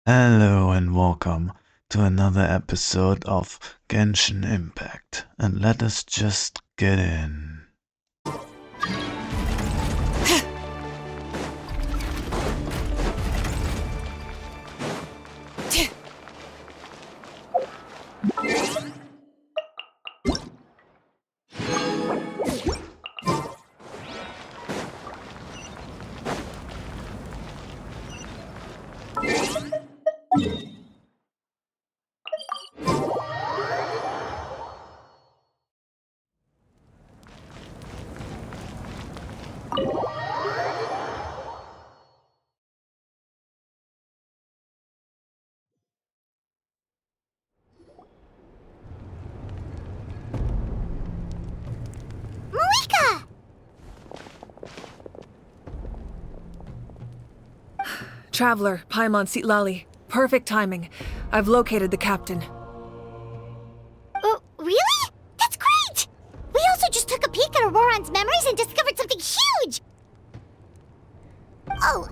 Hello and welcome to another episode of Genshin Impact. And let us just get in. Traveler, Paimon Sitlali. Perfect timing. I've located the captain. Oh, really? That's great! We also just took a peek at Auroron's memories and discovered something huge! Oh,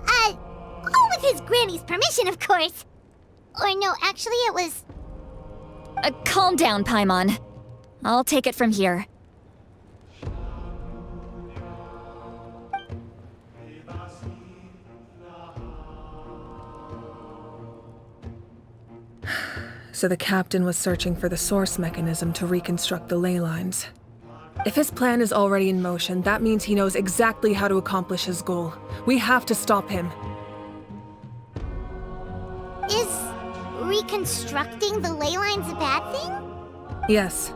with his granny's permission, of course. Or no, actually it was... Calm down, Paimon. I'll take it from here. So the captain was searching for the source mechanism to reconstruct the ley lines. If his plan is already in motion, that means he knows exactly how to accomplish his goal. We have to stop him. Is reconstructing the ley lines a bad thing? Yes.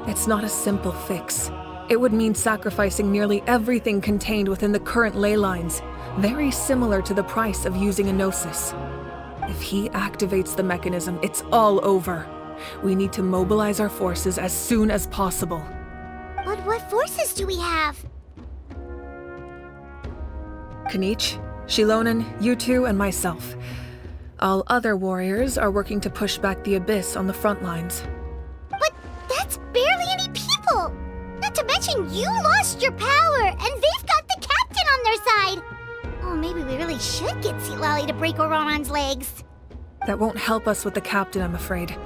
It's not a simple fix. It would mean sacrificing nearly everything contained within the current ley lines, very similar to the price of using a gnosis. If he activates the mechanism, it's all over. We need to mobilize our forces as soon as possible. But what forces do we have? Kanich, Shilonen, you two, and myself. All other warriors are working to push back the Abyss on the front lines. But that's barely any people! Not to mention you lost your power, and they've got the captain on their side! Oh, maybe we really should get Sitlali to break Auroron's legs. That won't help us with the captain, I'm afraid.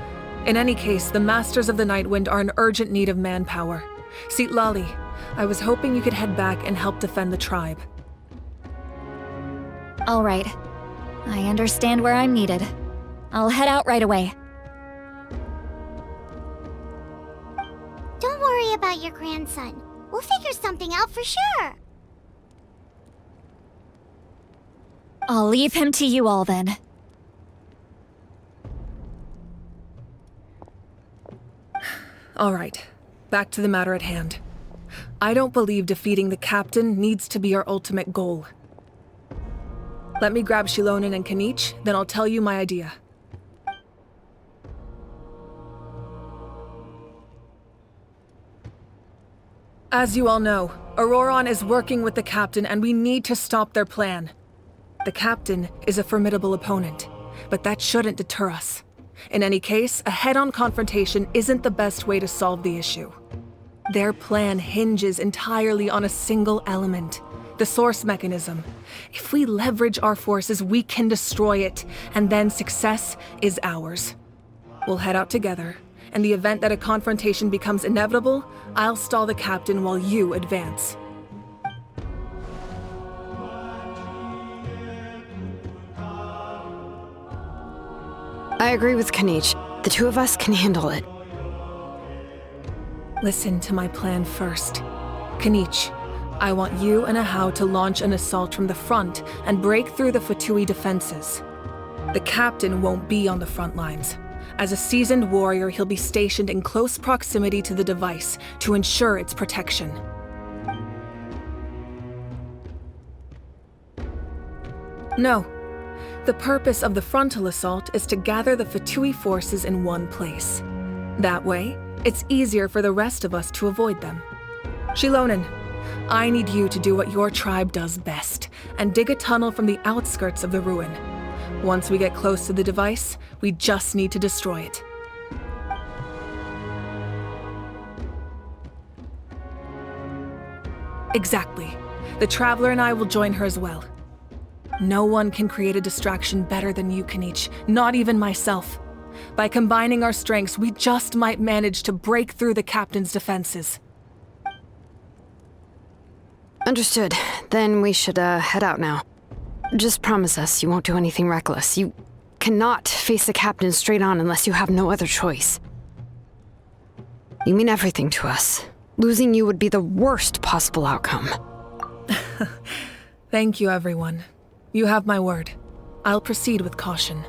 In any case, the Masters of the Nightwind are in urgent need of manpower. Sitlali, I was hoping you could head back and help defend the tribe. All right. I understand where I'm needed. I'll head out right away. Don't worry about your grandson. We'll figure something out for sure. I'll leave him to you all then. All right, back to the matter at hand. I don't believe defeating the captain needs to be our ultimate goal. Let me grab Shilonen and Kanich, then I'll tell you my idea. As you all know, Auroron is working with the captain and we need to stop their plan. The captain is a formidable opponent, but that shouldn't deter us. In any case, a head-on confrontation isn't the best way to solve the issue. Their plan hinges entirely on a single element, the source mechanism. If we leverage our forces, we can destroy it, and then success is ours. We'll head out together. In the event that a confrontation becomes inevitable, I'll stall the captain while you advance. I agree with Kanich. The two of us can handle it. Listen to my plan first. Kanich, I want you and Ahau to launch an assault from the front and break through the Fatui defenses. The captain won't be on the front lines. As a seasoned warrior, he'll be stationed in close proximity to the device to ensure its protection. No. The purpose of the frontal assault is to gather the Fatui forces in one place. That way, it's easier for the rest of us to avoid them. Shilonen, I need you to do what your tribe does best, and dig a tunnel from the outskirts of the ruin. Once we get close to the device, we just need to destroy it. Exactly. The Traveler and I will join her as well. No one can create a distraction better than you, Kenichi, not even myself. By combining our strengths, we just might manage to break through the captain's defenses. Understood. Then we should, head out now. Just promise us you won't do anything reckless. You cannot face the captain straight on unless you have no other choice. You mean everything to us. Losing you would be the worst possible outcome. Thank you, everyone. You have my word. I'll proceed with caution.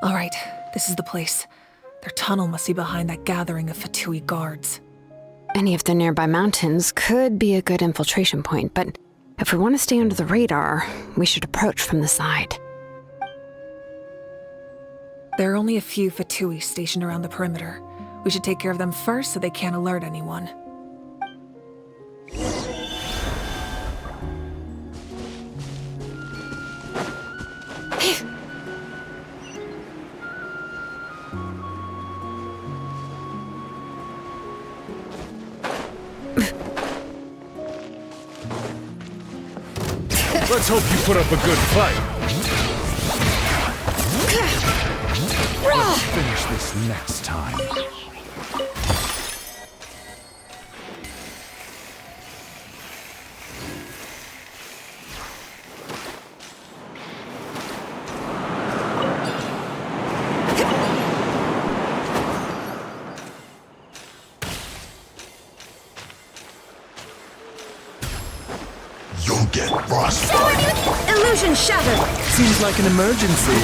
All right, this is the place. Their tunnel must be behind that gathering of Fatui guards. Any of the nearby mountains could be a good infiltration point, but if we want to stay under the radar, we should approach from the side. There are only a few Fatui stationed around the perimeter. We should take care of them first so they can't alert anyone. Let's hope you put up a good fight. Let's finish this next time. You'll get frostbite. Illusion shattered! Seems like an emergency.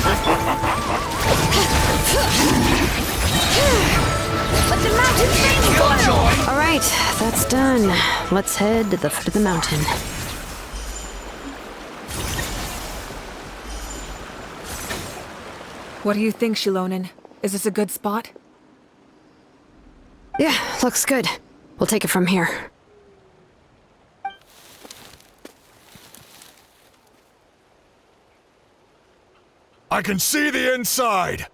Let the mountain flames boil! Alright, that's done. Let's head to the foot of the mountain. What do you think, Shilonen? Is this a good spot? Yeah, looks good. We'll take it from here. I can see the inside.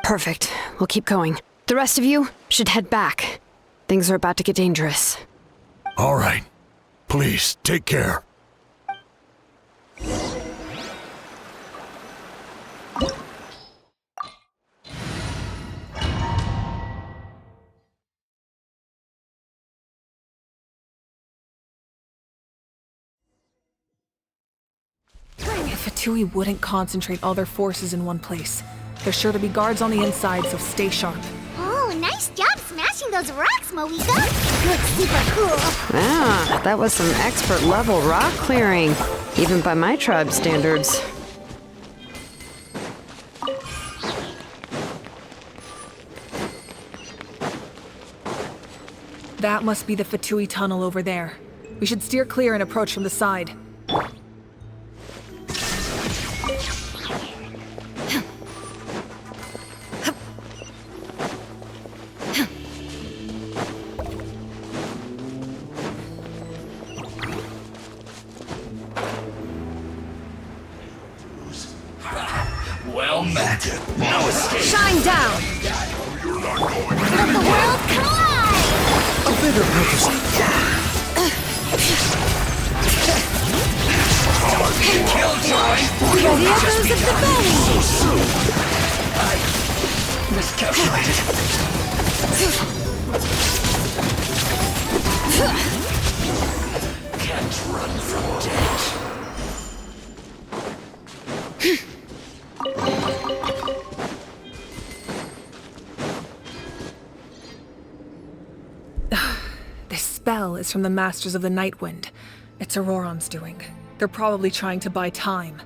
Perfect. We'll keep going. The rest of you should head back. Things are about to get dangerous. All right. Please, take care. The Fatui wouldn't concentrate all their forces in one place. There's sure to be guards on the inside, so stay sharp. Oh, nice job smashing those rocks, Moika. You look super cool. Ah, that was some expert level rock clearing, even by my tribe standards. That must be the Fatui tunnel over there. We should steer clear and approach from the side. Well met. No escape. Shine down! Let the world collide! A bigger purpose. Killjoy! The echoes of the battle! Miscalculated. Can't run from death. spell is from the Masters of the Night Wind. It's Auroron's doing. They're probably trying to buy time.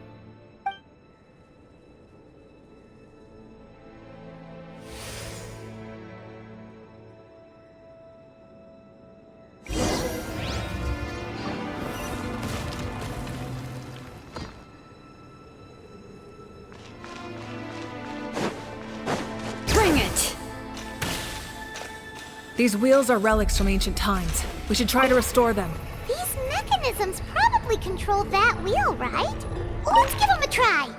Bring it! These wheels are relics from ancient times. We should try to restore them. These mechanisms probably control that wheel, right? Let's give them a try.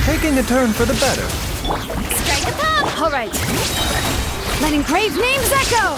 Taking a turn for the better. Strike a pop! All right. Letting brave names echo!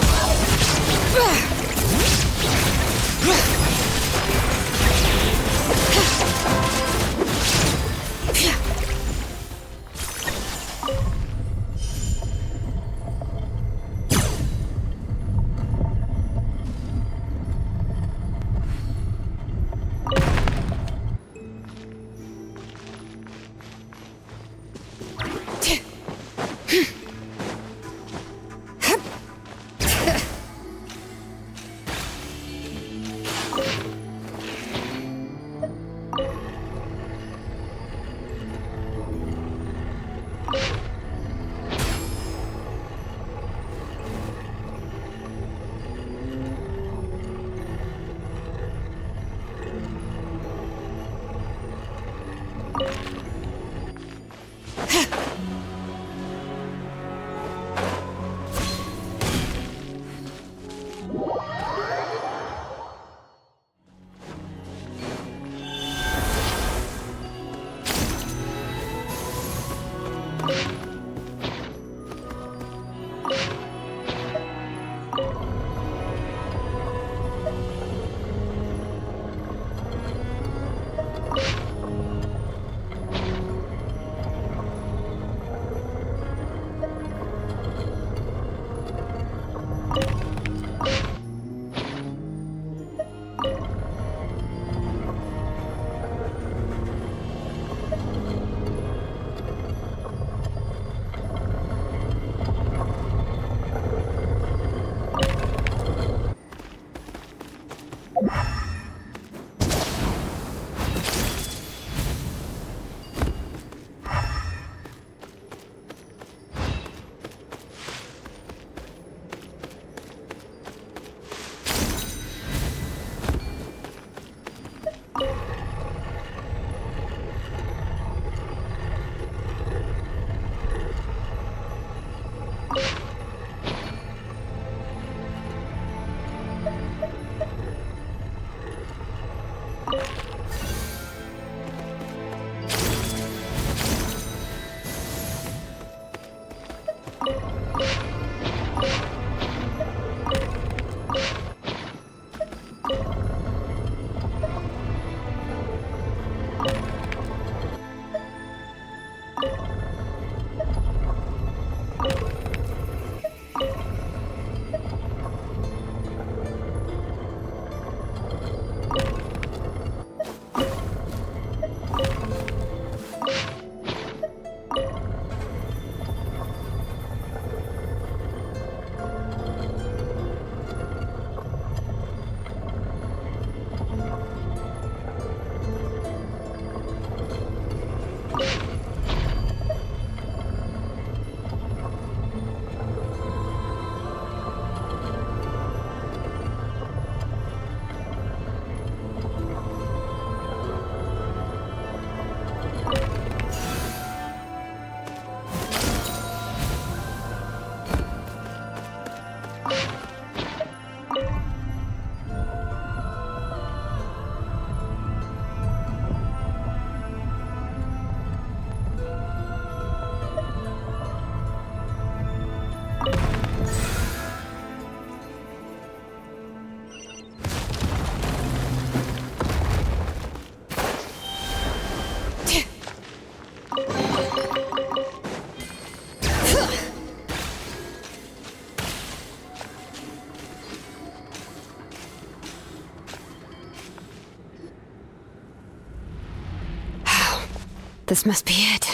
This must be it.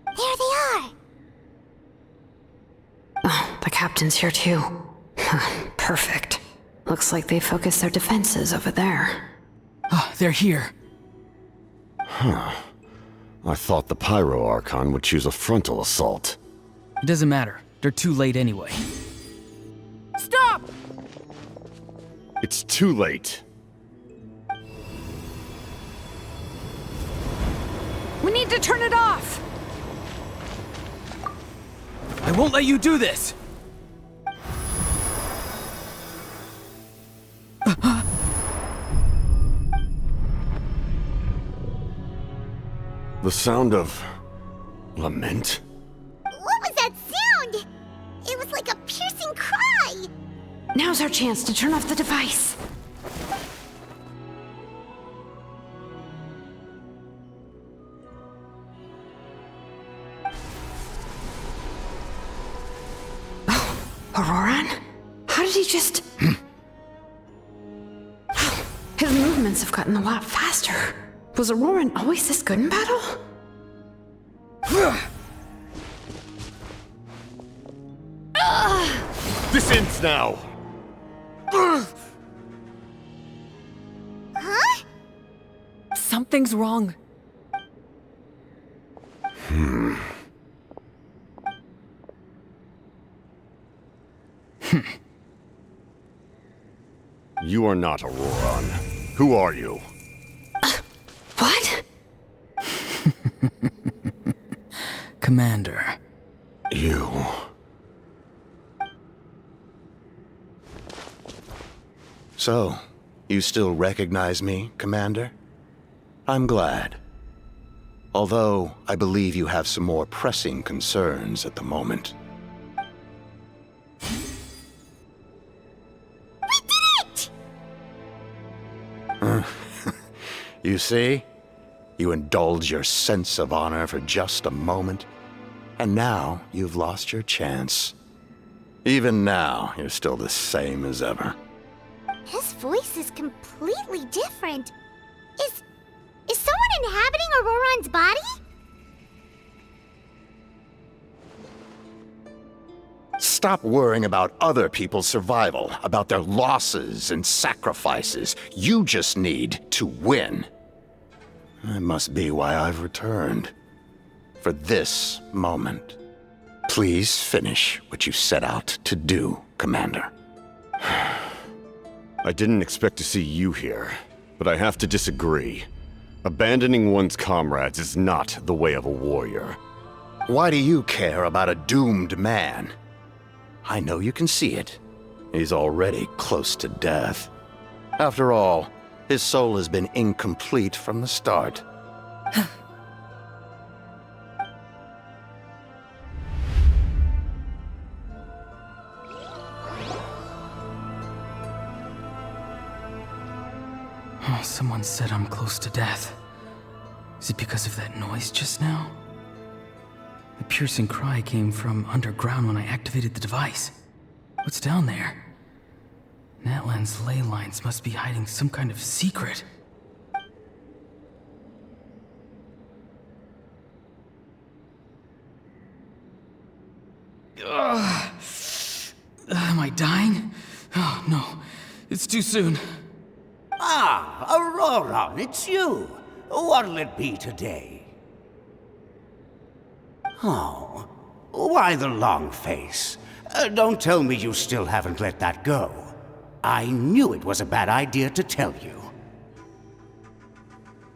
There they are! Oh, the captain's here too. Perfect. Looks like they focused their defenses over there. Oh, they're here. I thought the Pyro Archon would choose a frontal assault. It doesn't matter. They're too late anyway. Stop! It's too late. We need to turn it off! I won't let you do this! The sound of lament? What was that sound? It was like a piercing cry! Now's our chance to turn off the device. Oh, Auroran? How did he just... His movements have gotten a lot faster. Was Auroran always this good in battle? This ends now! Huh? Something's wrong. You are not Auroran. Who are you? What? Commander. You... So, you still recognize me, Commander? I'm glad. Although, I believe you have some more pressing concerns at the moment. We did it! You see? You indulge your sense of honor for just a moment, and now you've lost your chance. Even now, you're still the same as ever. His voice is completely different. Is someone inhabiting Auroran's body? Stop worrying about other people's survival, about their losses and sacrifices. You just need to win. That must be why I've returned. For this moment. Please finish what you set out to do, Commander. I didn't expect to see you here, but I have to disagree. Abandoning one's comrades is not the way of a warrior. Why do you care about a doomed man? I know you can see it. He's already close to death. After all, his soul has been incomplete from the start. Oh, someone said I'm close to death. Is it because of that noise just now? The piercing cry came from underground when I activated the device. What's down there? Natlan's ley lines must be hiding some kind of secret. Ugh. Am I dying? Oh, no. It's too soon. Ah, Auroran, it's you. What'll it be today? Oh, why the long face? Don't tell me you still haven't let that go. I knew it was a bad idea to tell you.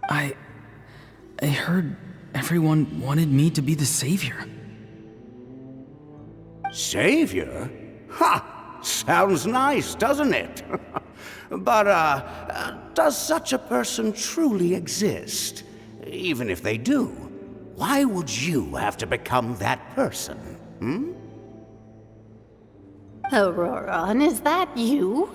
I heard everyone wanted me to be the savior. Savior? Ha! Sounds nice, doesn't it? But, does such a person truly exist? Even if they do, why would you have to become that person, hmm? Auroran, is that you?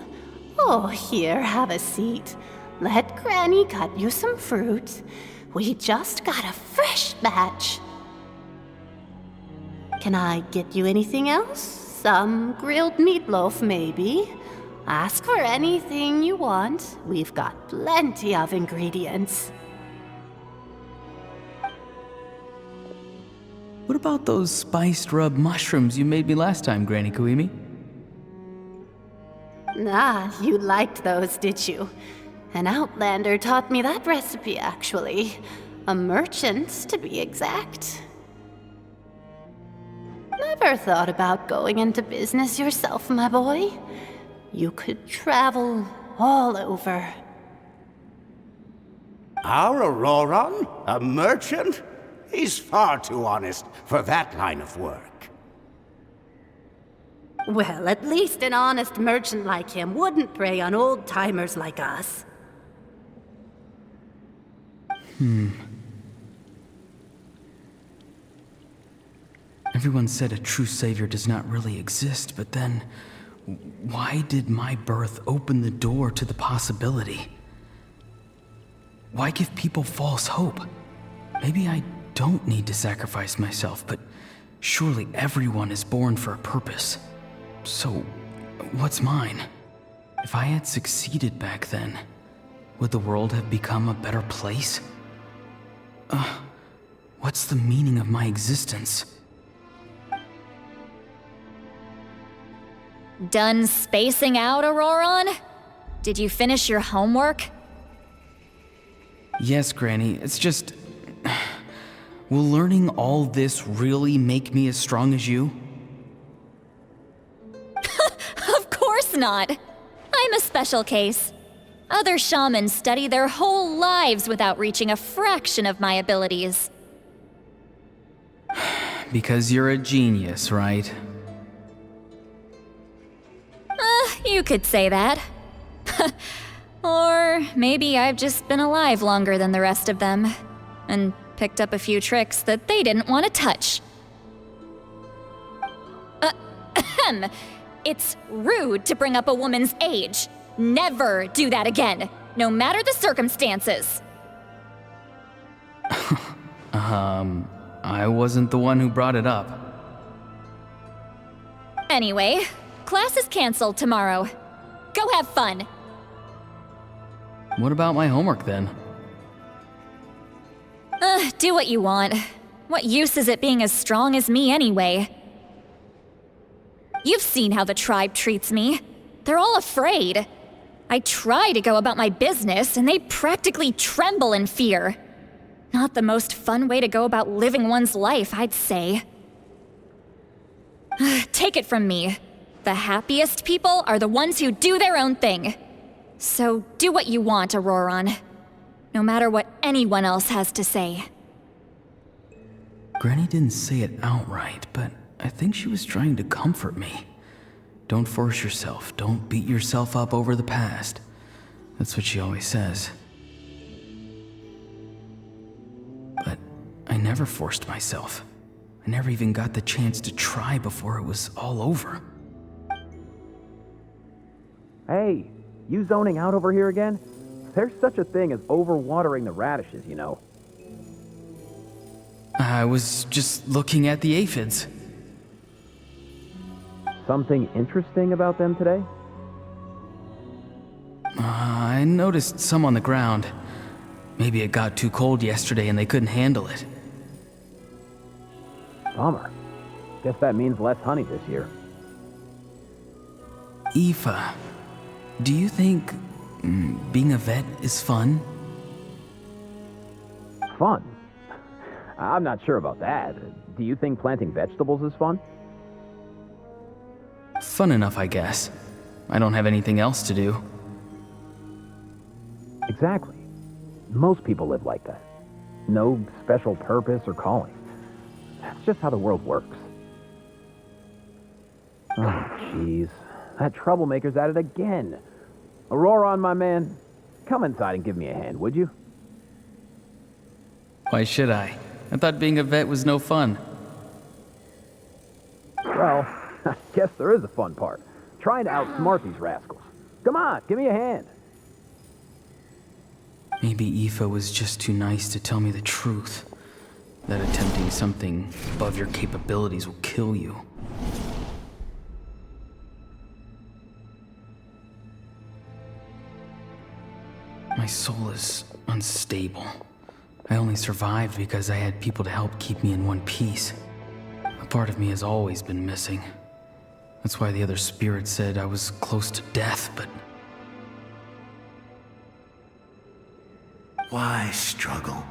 Oh, here, have a seat. Let Granny cut you some fruit. We just got a fresh batch. Can I get you anything else? Some grilled meatloaf, maybe? Ask for anything you want. We've got plenty of ingredients. What about those spiced rub mushrooms you made me last time, Granny Kuimi? Ah, you liked those, did you? An outlander taught me that recipe, actually. A merchant, to be exact. Never thought about going into business yourself, my boy? You could travel all over. Our Auroron? A merchant? He's far too honest for that line of work. Well, at least an honest merchant like him wouldn't prey on old-timers like us. Everyone said a true savior does not really exist, but then, why did my birth open the door to the possibility? Why give people false hope? Maybe I don't need to sacrifice myself, but surely everyone is born for a purpose. So, what's mine? If I had succeeded back then, would the world have become a better place? What's the meaning of my existence? Done spacing out, Auroron? Did you finish your homework? Yes, Granny, it's just... Will learning all this really make me as strong as you? Of course not! I'm a special case. Other shamans study their whole lives without reaching a fraction of my abilities. Because you're a genius, right? You could say that. Or maybe I've just been alive longer than the rest of them, and picked up a few tricks that they didn't want to touch. It's rude to bring up a woman's age. Never do that again, no matter the circumstances. I wasn't the one who brought it up. Anyway, class is canceled tomorrow. Go have fun. What about my homework then? Do what you want. What use is it being as strong as me anyway? You've seen how the tribe treats me. They're all afraid. I try to go about my business, and they practically tremble in fear. Not the most fun way to go about living one's life, I'd say. Take it from me. The happiest people are the ones who do their own thing. So do what you want, Auroron. No matter what anyone else has to say. Granny didn't say it outright, but I think she was trying to comfort me. Don't force yourself. Don't beat yourself up over the past. That's what she always says. But I never forced myself. I never even got the chance to try before it was all over. Hey, you zoning out over here again? There's such a thing as overwatering the radishes, you know. I was just looking at the aphids. Something interesting about them today? I noticed some on the ground. Maybe it got too cold yesterday and they couldn't handle it. Bummer. Guess that means less honey this year. Aoife, do you think being a vet is fun? Fun? I'm not sure about that. Do you think planting vegetables is fun? Fun enough, I guess. I don't have anything else to do. Exactly. Most people live like that. No special purpose or calling. That's just how the world works. Oh, jeez. That troublemaker's at it again. Auroron, my man, come inside and give me a hand, would you? Why should I? I thought being a vet was no fun. Well, I guess there is a fun part. Trying to outsmart these rascals. Come on, give me a hand. Maybe Aoife was just too nice to tell me the truth. That attempting something above your capabilities will kill you. My soul is unstable. I only survived because I had people to help keep me in one piece. part of me has always been missing. That's why the other spirit said I was close to death, but... Why struggle?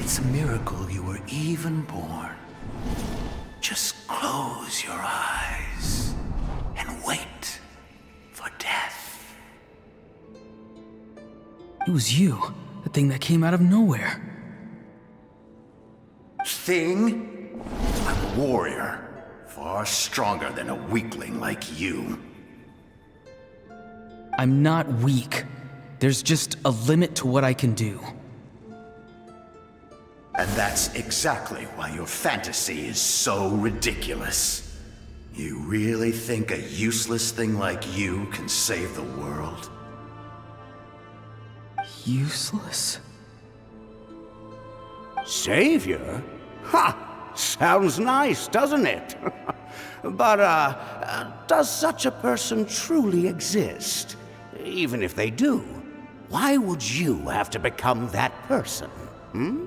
It's a miracle you were even born. Just close your eyes and wait for death. It was you, the thing that came out of nowhere. Thing? I'm a warrior, far stronger than a weakling like you. I'm not weak. There's just a limit to what I can do. And that's exactly why your fantasy is so ridiculous. You really think a useless thing like you can save the world? Useless? Savior? Ha! Sounds nice, doesn't it? But, does such a person truly exist? Even if they do, why would you have to become that person? Hmm?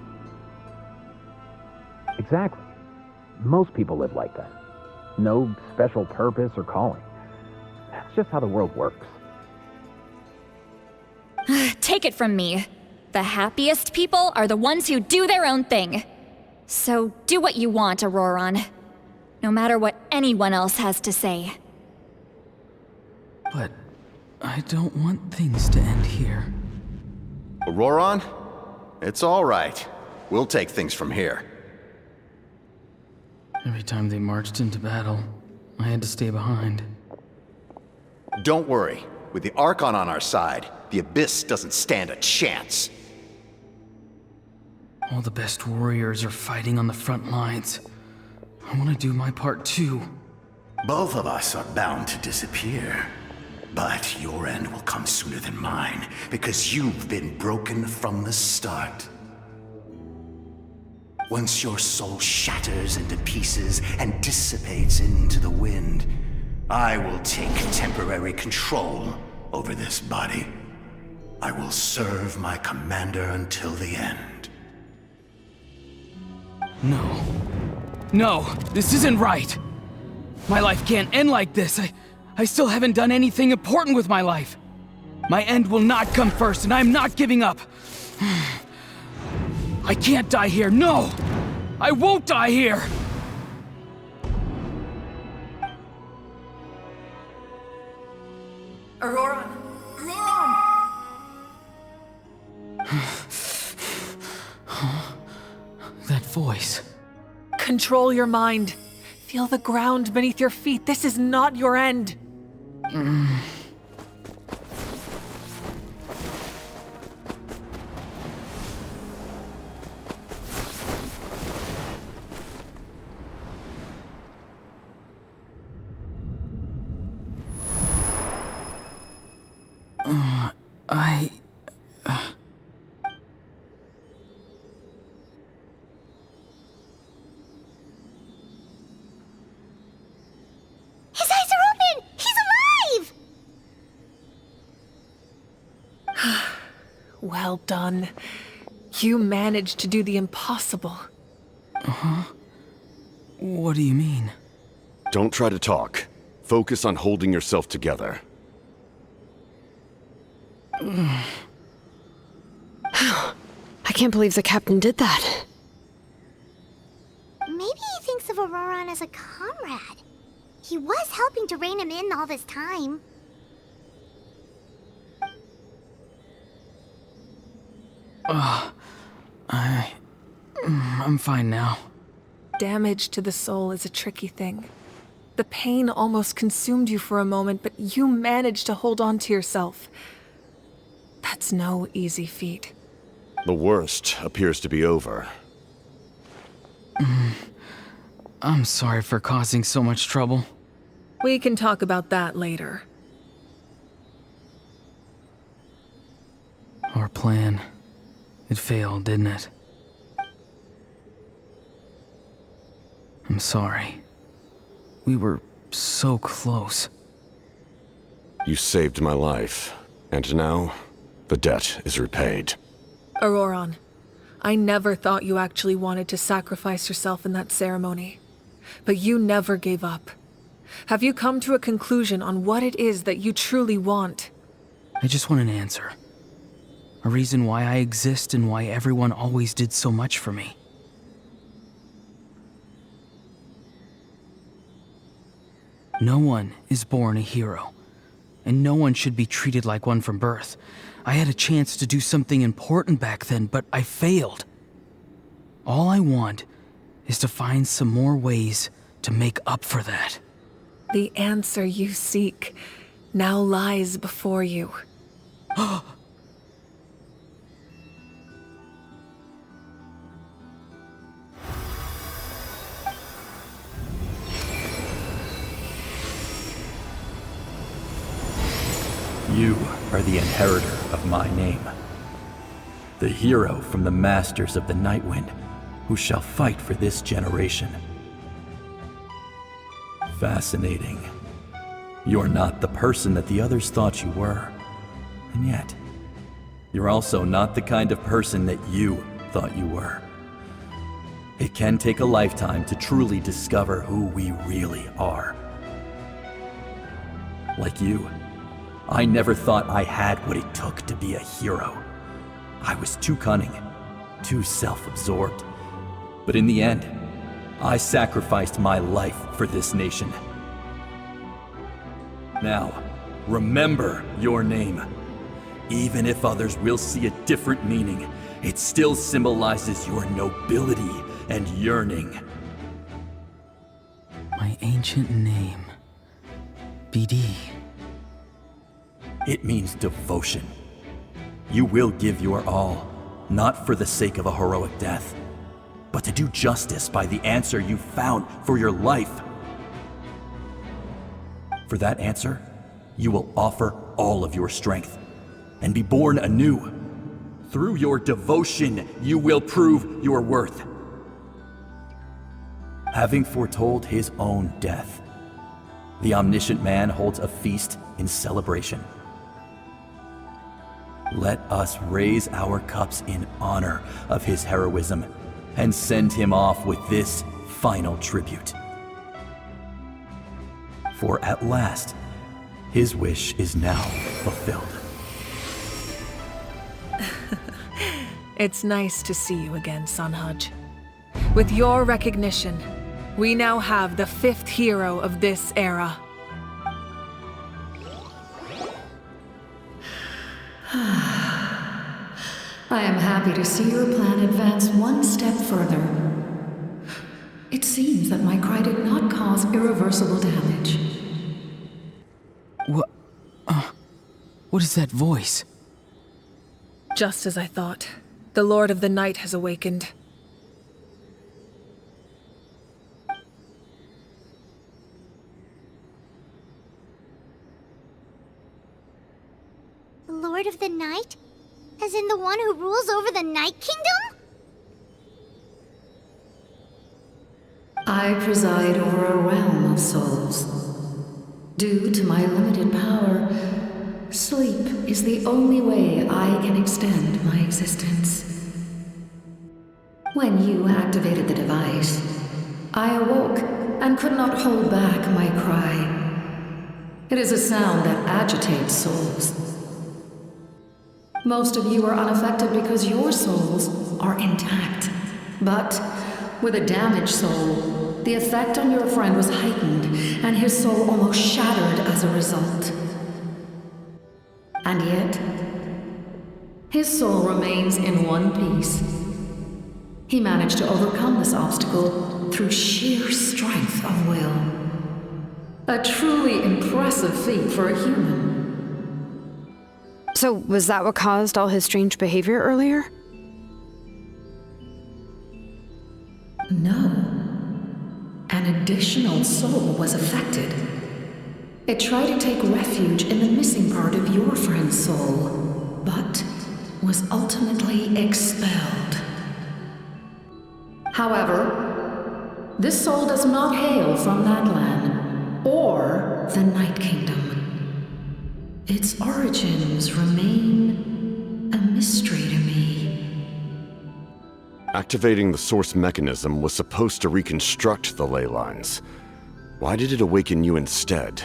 Exactly. Most people live like that. No special purpose or calling. That's just how the world works. Take it from me. The happiest people are the ones who do their own thing. So do what you want, Auroron. No matter what anyone else has to say. But I don't want things to end here. Auroron? It's all right. We'll take things from here. Every time they marched into battle, I had to stay behind. Don't worry. With the Archon on our side, the Abyss doesn't stand a chance. All the best warriors are fighting on the front lines. I want to do my part too. Both of us are bound to disappear. But your end will come sooner than mine, because you've been broken from the start. Once your soul shatters into pieces and dissipates into the wind, I will take temporary control over this body. I will serve my commander until the end. No. No, this isn't right. My life can't end like this. I still haven't done anything important with my life. My end will not come first, and I'm not giving up. I can't die here, no! I won't die here! Auroron! Auroron! That voice. Control your mind. Feel the ground beneath your feet. This is not your end. His eyes are open! He's alive! Well done. You managed to do the impossible. Uh-huh. What do you mean? Don't try to talk. Focus on holding yourself together. I can't believe the captain did that. Maybe he thinks of Auroron as a comrade. He was helping to rein him in all this time. I'm fine now. Damage to the soul is a tricky thing. The pain almost consumed you for a moment, but you managed to hold on to yourself. That's no easy feat. The worst appears to be over. I'm sorry for causing so much trouble. We can talk about that later. Our plan. It failed, didn't it? I'm sorry. We were so close. You saved my life, and now the debt is repaid. Auroron, I never thought you actually wanted to sacrifice yourself in that ceremony. But you never gave up. Have you come to a conclusion on what it is that you truly want? I just want an answer. A reason why I exist and why everyone always did so much for me. No one is born a hero, and no one should be treated like one from birth. I had a chance to do something important back then, but I failed. All I want is to find some more ways to make up for that. The answer you seek now lies before you. You are the inheritor of my name. The hero from the masters of the Nightwind, who shall fight for this generation. Fascinating. You're not the person that the others thought you were. And yet, you're also not the kind of person that you thought you were. It can take a lifetime to truly discover who we really are. Like you, I never thought I had what it took to be a hero. I was too cunning, too self-absorbed. But in the end, I sacrificed my life for this nation. Now, remember your name. Even if others will see a different meaning, it still symbolizes your nobility and yearning. My ancient name. BD. It means devotion. You will give your all, not for the sake of a heroic death, but to do justice by the answer you found for your life. For that answer, you will offer all of your strength and be born anew. Through your devotion, you will prove your worth. Having foretold his own death, the omniscient man holds a feast in celebration. Let us raise our cups in honor of his heroism and send him off with this final tribute. For at last, his wish is now fulfilled. It's nice to see you again, Sunhudge. With your recognition, we now have the 5th hero of this era. I am happy to see your plan advance one step further. It seems that my cry did not cause irreversible damage. What is that voice? Just as I thought. The Lord of the Night has awakened. The Lord of the Night? As in the one who rules over the Night Kingdom? I preside over a realm of souls. Due to my limited power, sleep is the only way I can extend my existence. When you activated the device, I awoke and could not hold back my cry. It is a sound that agitates souls. Most of you are unaffected because your souls are intact. But with a damaged soul, the effect on your friend was heightened, and his soul almost shattered as a result. And yet, his soul remains in one piece. He managed to overcome this obstacle through sheer strength of will. A truly impressive feat for a human. So, was that what caused all his strange behavior earlier? No. An additional soul was affected. It tried to take refuge in the missing part of your friend's soul, but was ultimately expelled. However, this soul does not hail from that land, or the Night Kingdom. Its origins remain a mystery to me. Activating the source mechanism was supposed to reconstruct the ley lines. Why did it awaken you instead?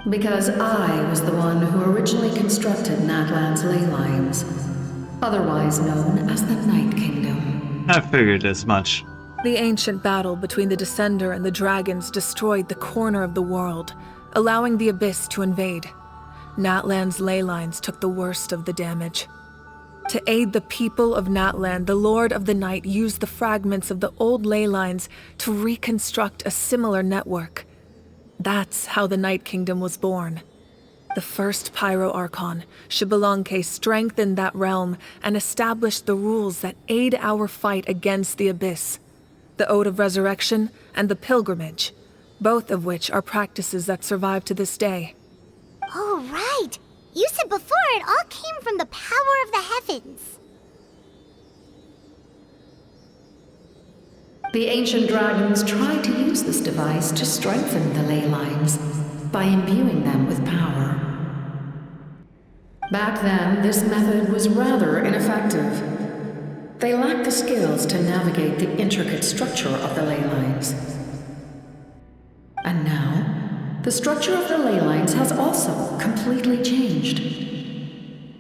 Because I was the one who originally constructed Natlan's ley lines, otherwise known as the Night Kingdom. I figured as much. The ancient battle between the Descender and the dragons destroyed the corner of the world, allowing the Abyss to invade. Natlan's ley lines took the worst of the damage. To aid the people of Natlan, the Lord of the Night used the fragments of the old ley lines to reconstruct a similar network. That's how the Night Kingdom was born. The first Pyro Archon, Xbalanque, strengthened that realm and established the rules that aid our fight against the Abyss. The Ode of Resurrection and the Pilgrimage, both of which are practices that survive to this day. Oh, right! You said before it all came from the power of the heavens. The ancient dragons tried to use this device to strengthen the ley lines by imbuing them with power. Back then, this method was rather ineffective. They lacked the skills to navigate the intricate structure of the ley lines. And now, the structure of the ley lines has also completely changed.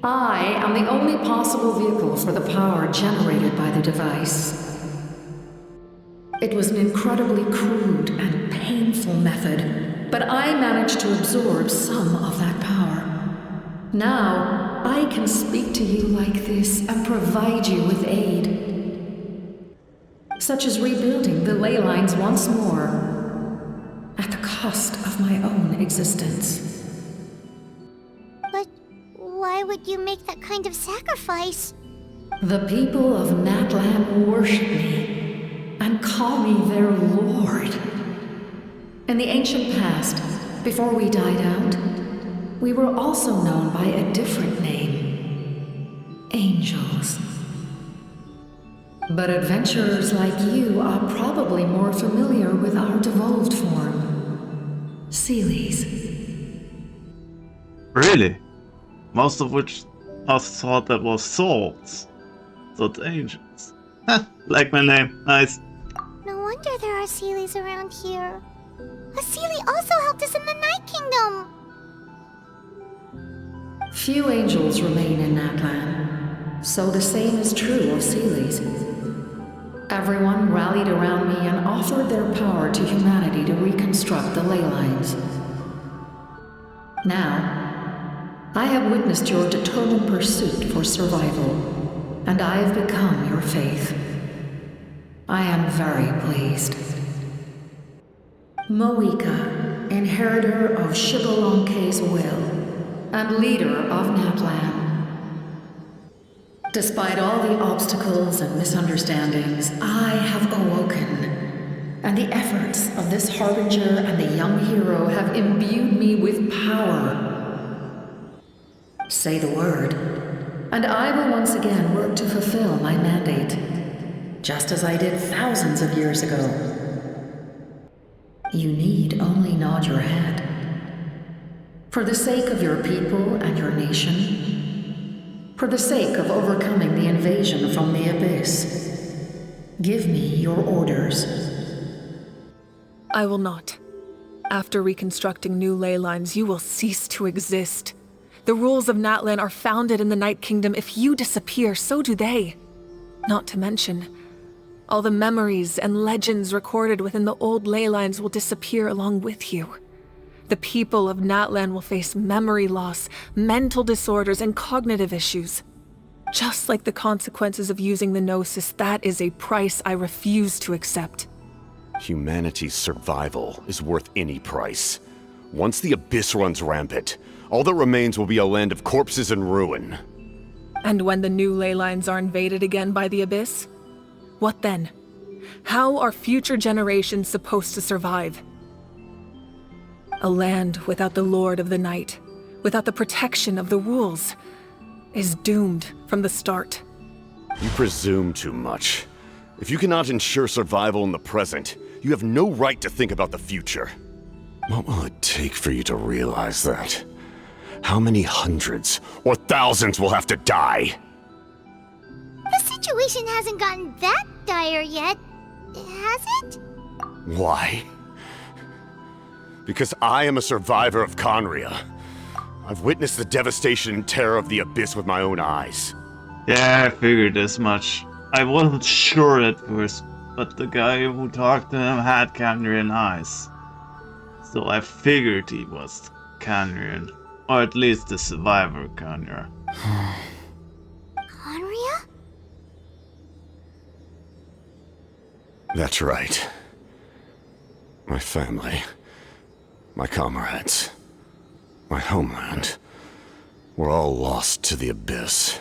I am the only possible vehicle for the power generated by the device. It was an incredibly crude and painful method, but I managed to absorb some of that power. Now, I can speak to you like this and provide you with aid, such as rebuilding the ley lines once more, at the cost of my own existence. But why would you make that kind of sacrifice? The people of Natlan worship me and call me their lord. In the ancient past, before we died out, we were also known by a different name: angels. But adventurers like you are probably more familiar with our devolved form, Seelies. Really? Most of which I thought that was souls. Not angels. Like my name. Nice. No wonder there are Seelies around here. A Seelie also helped us in the Night Kingdom. Few angels remain in Natlan, so the same is true of Seelies. Everyone rallied around me and offered their power to humanity to reconstruct the ley lines. Now, I have witnessed your determined pursuit for survival, and I have become your faith. I am very pleased. Moika, inheritor of Xbalanque's will, and leader of Natlan. Despite all the obstacles and misunderstandings, I have awoken, and the efforts of this harbinger and the young hero have imbued me with power. Say the word, and I will once again work to fulfill my mandate, just as I did thousands of years ago. You need only nod your head. For the sake of your people and your nation, for the sake of overcoming the invasion from the Abyss, give me your orders. I will not. After reconstructing new ley lines, you will cease to exist. The rules of Natlan are founded in the Night Kingdom. If you disappear, so do they. Not to mention, all the memories and legends recorded within the old ley lines will disappear along with you. The people of Natlan will face memory loss, mental disorders, and cognitive issues. Just like the consequences of using the Gnosis, that is a price I refuse to accept. Humanity's survival is worth any price. Once the Abyss runs rampant, all that remains will be a land of corpses and ruin. And when the new ley lines are invaded again by the Abyss? What then? How are future generations supposed to survive? A land without the Lord of the Night, without the protection of the rules, is doomed from the start. You presume too much. If you cannot ensure survival in the present, you have no right to think about the future. What will it take for you to realize that? How many hundreds or thousands will have to die? The situation hasn't gotten that dire yet, has it? Why? Because I am a survivor of Conria. I've witnessed the devastation and terror of the Abyss with my own eyes. Yeah, I figured as much. I wasn't sure at first, but the guy who talked to him had Canrian eyes. So I figured he was Canrian, or at least the survivor Canria. Conria? That's right. My family, my comrades, my homeland, were all lost to the Abyss.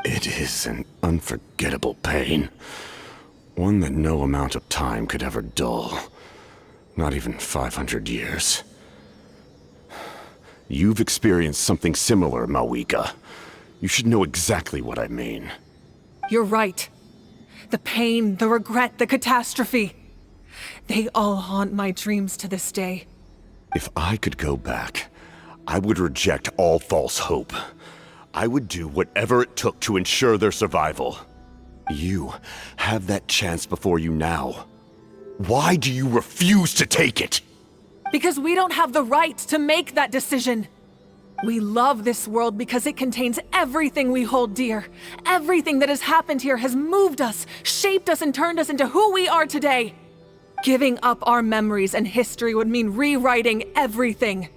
It is an unforgettable pain. One that no amount of time could ever dull. Not even 500 years. You've experienced something similar, Mawika. You should know exactly what I mean. You're right. The pain, the regret, the catastrophe. They all haunt my dreams to this day. If I could go back, I would reject all false hope. I would do whatever it took to ensure their survival. You have that chance before you now. Why do you refuse to take it? Because we don't have the right to make that decision. We love this world because it contains everything we hold dear. Everything that has happened here has moved us, shaped us, and turned us into who we are today. Giving up our memories and history would mean rewriting everything.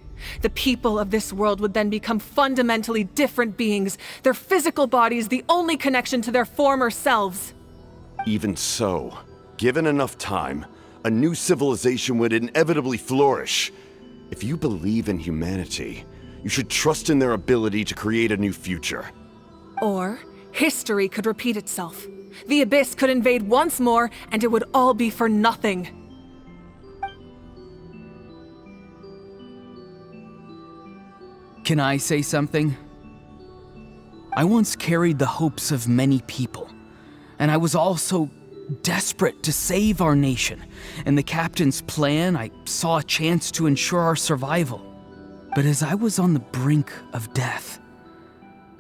The people of this world would then become fundamentally different beings, their physical bodies the only connection to their former selves. Even so, given enough time, a new civilization would inevitably flourish. If you believe in humanity, you should trust in their ability to create a new future. Or, history could repeat itself. The Abyss could invade once more, and it would all be for nothing. Can I say something? I once carried the hopes of many people, and I was also desperate to save our nation. In the captain's plan, I saw a chance to ensure our survival. But as I was on the brink of death,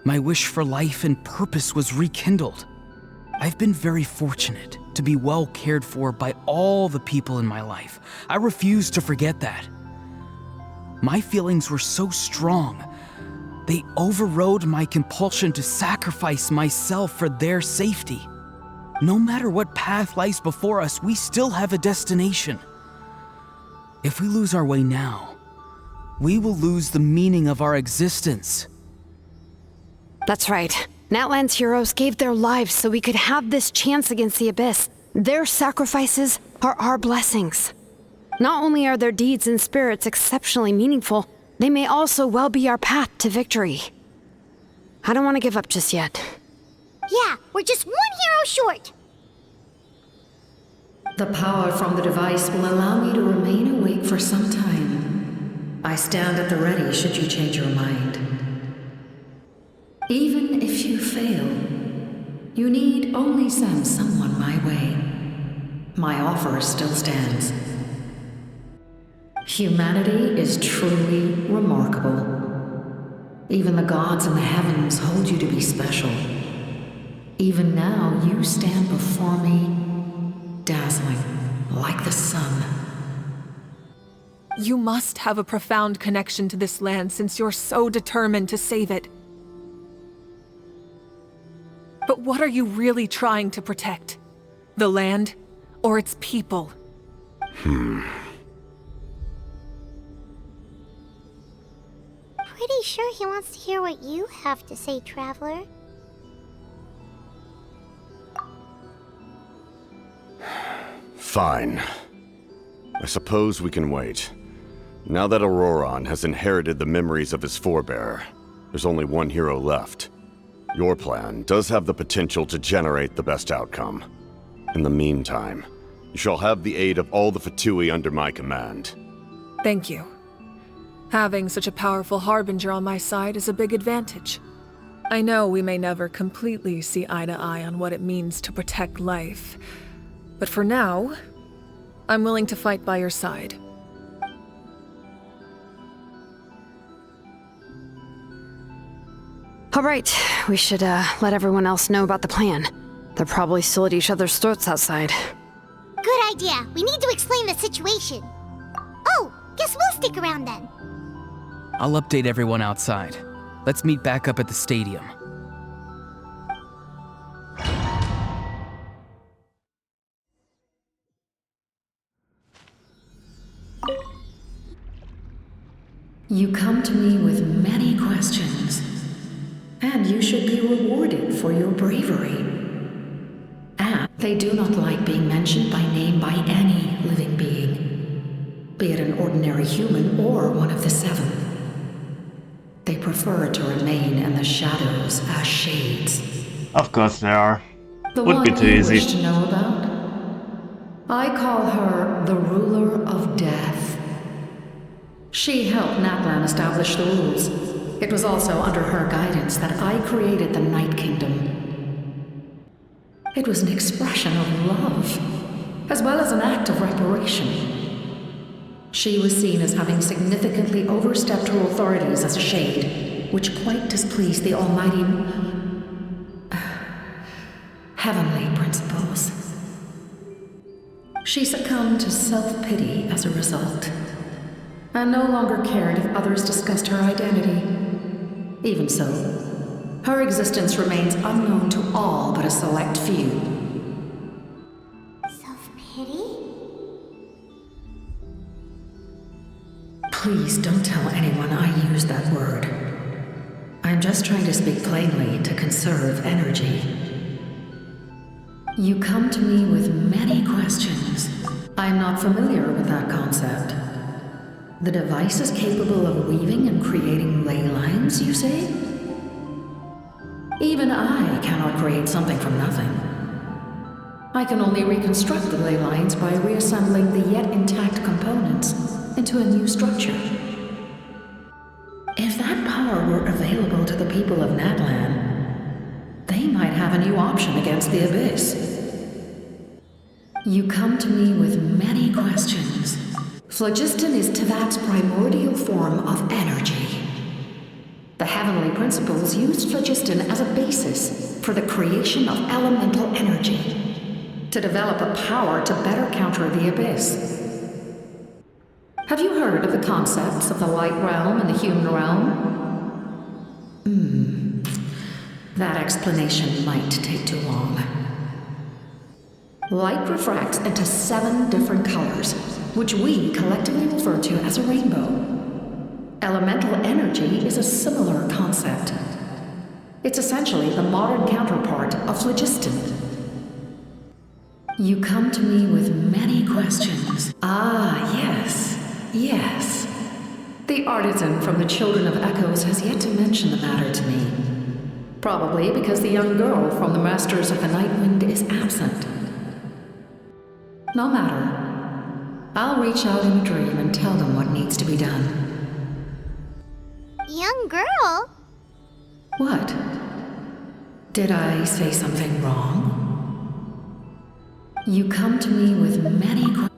my wish for life and purpose was rekindled. I've been very fortunate to be well cared for by all the people in my life. I refuse to forget that. My feelings were so strong, they overrode my compulsion to sacrifice myself for their safety. No matter what path lies before us, we still have a destination. If we lose our way now, we will lose the meaning of our existence. That's right. Natlan's heroes gave their lives so we could have this chance against the Abyss. Their sacrifices are our blessings. Not only are their deeds and spirits exceptionally meaningful, they may also well be our path to victory. I don't want to give up just yet. Yeah, we're just one hero short. The power from the device will allow me to remain awake for some time. I stand at the ready should you change your mind. Even if you fail, you need only send someone my way. My offer still stands. Humanity is truly remarkable. Even the gods in the heavens hold you to be special. Even now, you stand before me, dazzling like the sun. You must have a profound connection to this land since you're so determined to save it. But what are you really trying to protect? The land or its people? Pretty sure he wants to hear what you have to say, Traveler. Fine. I suppose we can wait. Now that Auroron has inherited the memories of his forebearer, there's only one hero left. Your plan does have the potential to generate the best outcome. In the meantime, you shall have the aid of all the Fatui under my command. Thank you. Having such a powerful harbinger on my side is a big advantage. I know we may never completely see eye to eye on what it means to protect life, but for now, I'm willing to fight by your side. All right, we should let everyone else know about the plan. They're probably still at each other's throats outside. Good idea. We need to explain the situation. Oh, guess we'll stick around then. I'll update everyone outside. Let's meet back up at the stadium. You come to me with many questions, and you should be rewarded for your bravery. And they do not like being mentioned by name by any living being, be it an ordinary human or one of the seven. They prefer to remain in the shadows as shades. Of course they are. The Would be one too you easy. wish to know about? I call her the ruler of death. She helped Natlan establish the rules. It was also under her guidance that I created the Night Kingdom. It was an expression of love, as well as an act of reparation. She was seen as having significantly overstepped her authorities as a shade, which quite displeased the almighty heavenly principles. She succumbed to self-pity as a result, and no longer cared if others discussed her identity. Even so, her existence remains unknown to all but a select few. Self-pity? Please don't tell anyone I use that word. I'm just trying to speak plainly to conserve energy. You come to me with many questions. I'm not familiar with that concept. The device is capable of weaving and creating ley lines, you say? Even I cannot create something from nothing. I can only reconstruct the ley lines by reassembling the yet intact components into a new structure. If that power were available to the people of Natlan, they might have a new option against the Abyss. You come to me with many questions. Phlogiston is Teyvat's primordial form of energy. The heavenly principles used phlogiston as a basis for the creation of elemental energy, to develop a power to better counter the Abyss. Have you heard of the concepts of the light realm and the human realm? That explanation might take too long. Light refracts into 7 different colors, which we collectively refer to as a rainbow. Elemental energy is a similar concept. It's essentially the modern counterpart of phlogiston. You come to me with many questions. Ah, yes. The artisan from the Children of Echoes has yet to mention the matter to me. Probably because the young girl from the Masters of the Night Wind is absent. No matter. I'll reach out in a dream and tell them what needs to be done. Young girl? What? Did I say something wrong? You come to me with many questions.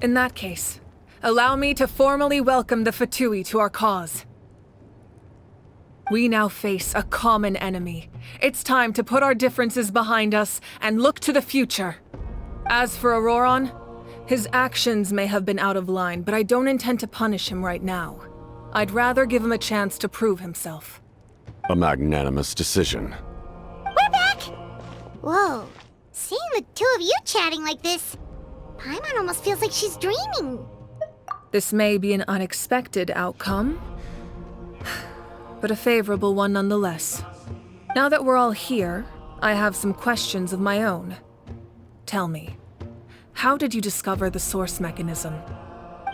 In that case, allow me to formally welcome the Fatui to our cause. We now face a common enemy. It's time to put our differences behind us and look to the future. As for Auroron, his actions may have been out of line, but I don't intend to punish him right now. I'd rather give him a chance to prove himself. A magnanimous decision. We're back! Whoa, seeing the two of you chatting like this, Paimon almost feels like she's dreaming. This may be an unexpected outcome, but a favorable one nonetheless. Now that we're all here, I have some questions of my own. Tell me, how did you discover the source mechanism?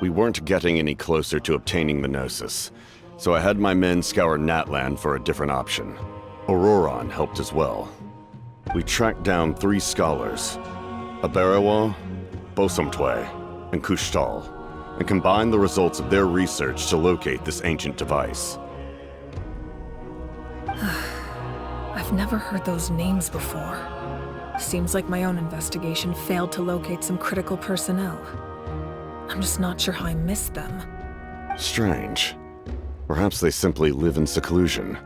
We weren't getting any closer to obtaining the Gnosis, so I had my men scour Natlan for a different option. Auroron helped as well. We tracked down 3 scholars, Aberawa, Bosomtwe, and Kushtal, and combined the results of their research to locate this ancient device. I've never heard those names before. Seems like my own investigation failed to locate some critical personnel. I'm just not sure how I missed them. Strange. Perhaps they simply live in seclusion.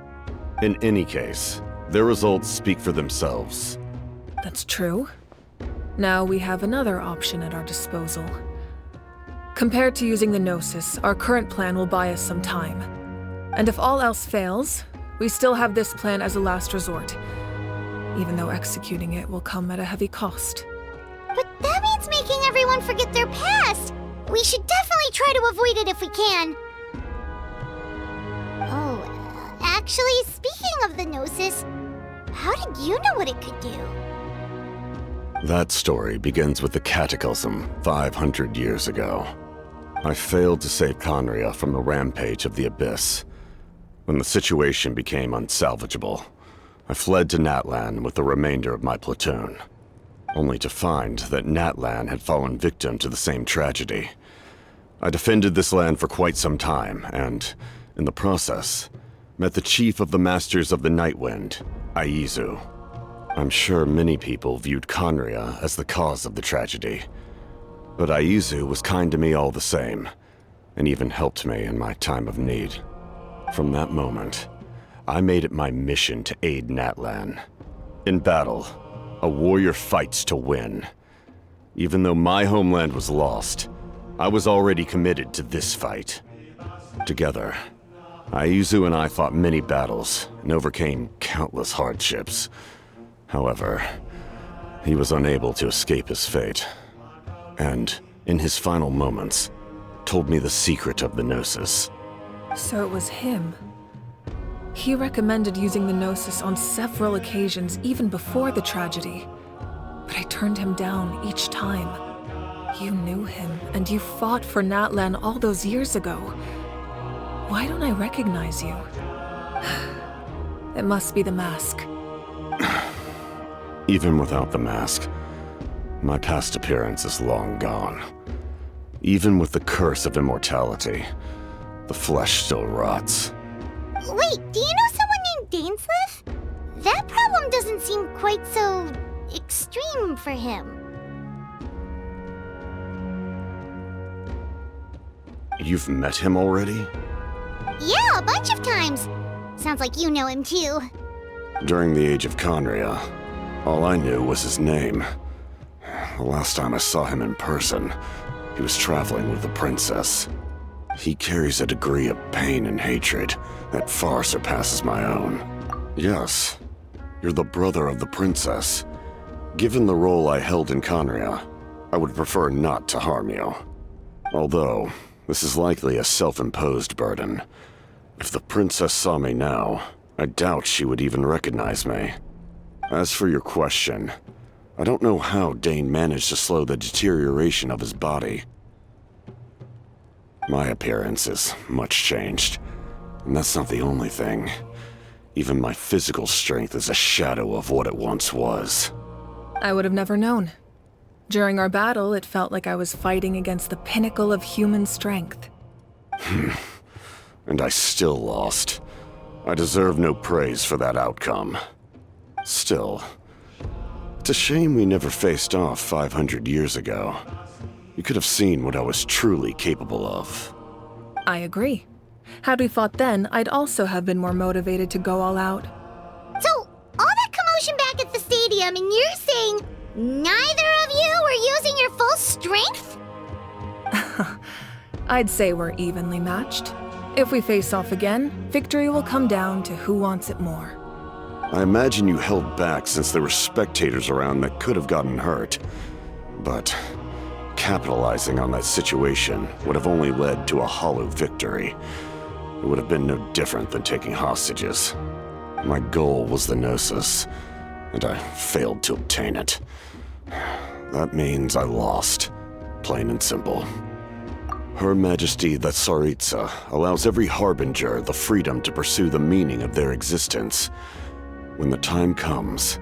In any case, their results speak for themselves. That's true. Now we have another option at our disposal. Compared to using the Gnosis, our current plan will buy us some time. And if all else fails, we still have this plan as a last resort, even though executing it will come at a heavy cost. But that means making everyone forget their past! We should definitely try to avoid it if we can. Oh, actually, speaking of the Gnosis, how did you know what it could do? That story begins with the Cataclysm 500 years ago. I failed to save Conria from the rampage of the Abyss. When the situation became unsalvageable, I fled to Natlan with the remainder of my platoon, only to find that Natlan had fallen victim to the same tragedy. I defended this land for quite some time, and, in the process, met the chief of the Masters of the Nightwind, Aizu. I'm sure many people viewed Conria as the cause of the tragedy, but Aizu was kind to me all the same, and even helped me in my time of need. From that moment, I made it my mission to aid Natlan. In battle, a warrior fights to win. Even though my homeland was lost, I was already committed to this fight. Together, Aizu and I fought many battles and overcame countless hardships. However, he was unable to escape his fate, and, in his final moments, told me the secret of the Gnosis. So it was him. He recommended using the Gnosis on several occasions, even before the tragedy. But I turned him down each time. You knew him, and you fought for Natlan all those years ago. Why don't I recognize you? It must be the mask. Even without the mask, my past appearance is long gone. Even with the curse of immortality, the flesh still rots. Wait, do you know someone named Dainsleif? That problem doesn't seem quite so extreme for him. You've met him already? Yeah, a bunch of times. Sounds like you know him too. During the age of Conria, all I knew was his name. The last time I saw him in person, he was traveling with the princess. He carries a degree of pain and hatred that far surpasses my own. Yes, you're the brother of the princess. Given the role I held in Conria, I would prefer not to harm you. Although, this is likely a self-imposed burden. If the princess saw me now, I doubt she would even recognize me. As for your question, I don't know how Dane managed to slow the deterioration of his body. My appearance is much changed, and that's not the only thing. Even my physical strength is a shadow of what it once was. I would have never known. During our battle, it felt like I was fighting against the pinnacle of human strength. And I still lost. I deserve no praise for that outcome. Still, it's a shame we never faced off 500 years ago. You could have seen what I was truly capable of. I agree. Had we fought then, I'd also have been more motivated to go all out. So, all that commotion back at the stadium, and you're saying neither of you were using your full strength? I'd say we're evenly matched. If we face off again, victory will come down to who wants it more. I imagine you held back since there were spectators around that could have gotten hurt. But capitalizing on that situation would have only led to a hollow victory. It would have been no different than taking hostages. My goal was the Gnosis, and I failed to obtain it. That means I lost, plain and simple. Her Majesty the Tsaritsa allows every Harbinger the freedom to pursue the meaning of their existence. When the time comes,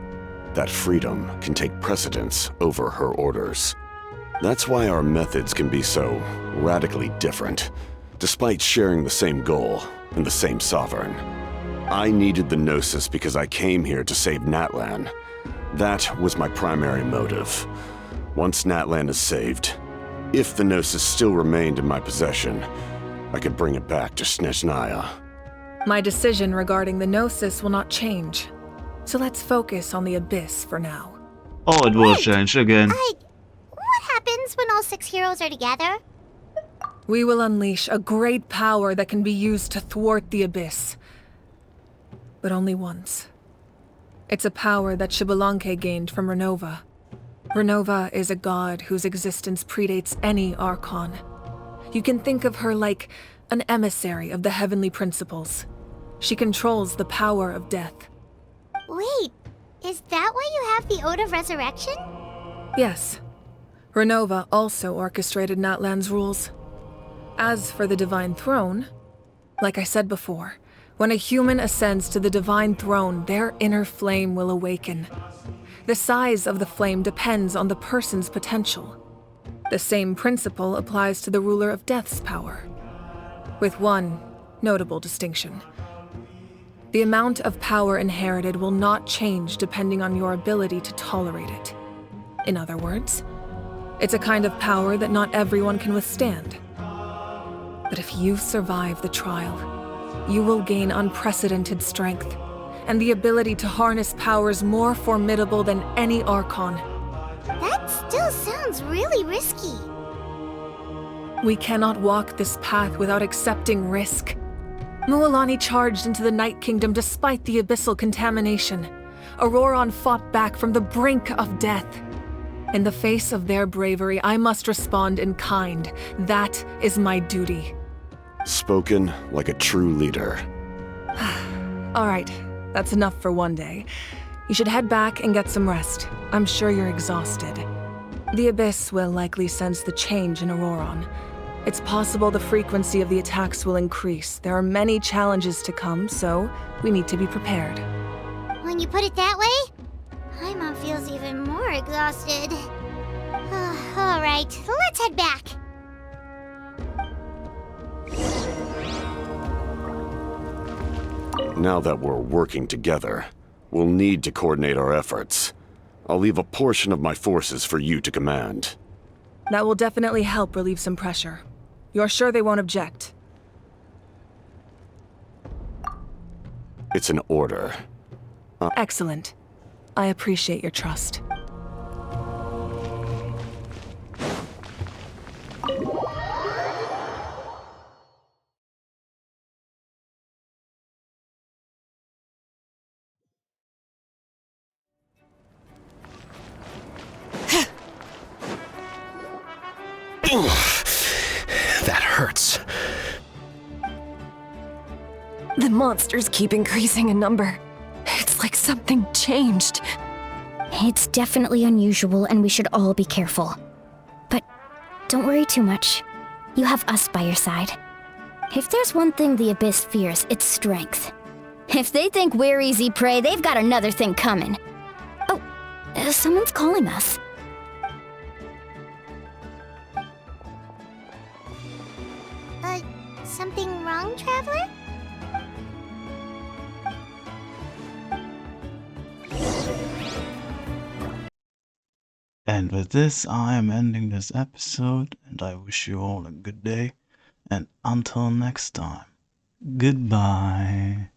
that freedom can take precedence over her orders. That's why our methods can be so radically different, despite sharing the same goal and the same sovereign. I needed the Gnosis because I came here to save Natlan. That was my primary motive. Once Natlan is saved, if the Gnosis still remained in my possession, I could bring it back to Snezhnaya. My decision regarding the Gnosis will not change. So let's focus on the Abyss for now. Oh, it will change again. What happens when all 6 heroes are together? We will unleash a great power that can be used to thwart the Abyss. But only once. It's a power that Xbalanque gained from Renova. Renova is a god whose existence predates any Archon. You can think of her like an emissary of the heavenly principles. She controls the power of death. Wait, is that why you have the Ode of Resurrection? Yes. Renova also orchestrated Natlan's rules. As for the Divine Throne, like I said before, when a human ascends to the Divine Throne, their inner flame will awaken. The size of the flame depends on the person's potential. The same principle applies to the ruler of Death's power, with one notable distinction. The amount of power inherited will not change depending on your ability to tolerate it. In other words, it's a kind of power that not everyone can withstand. But if you survive the trial, you will gain unprecedented strength, and the ability to harness powers more formidable than any Archon. That still sounds really risky. We cannot walk this path without accepting risk. Mualani charged into the Night Kingdom despite the abyssal contamination. Auroron fought back from the brink of death. In the face of their bravery, I must respond in kind. That is my duty. Spoken like a true leader. All right, that's enough for one day. You should head back and get some rest. I'm sure you're exhausted. The Abyss will likely sense the change in Auroron. It's possible the frequency of the attacks will increase. There are many challenges to come, so we need to be prepared. When you put it that way, Paimon feels even more exhausted. All right, let's head back. Now that we're working together, we'll need to coordinate our efforts. I'll leave a portion of my forces for you to command. That will definitely help relieve some pressure. You're sure they won't object? It's an order. Excellent. I appreciate your trust. That hurts. The monsters keep increasing in number. It's like something changed. It's definitely unusual, and we should all be careful. But don't worry too much. You have us by your side. If there's one thing the Abyss fears, it's strength. If they think we're easy prey, they've got another thing coming. Oh, someone's calling us. Something wrong, Traveler? And with this, I am ending this episode, and I wish you all a good day, and until next time, goodbye.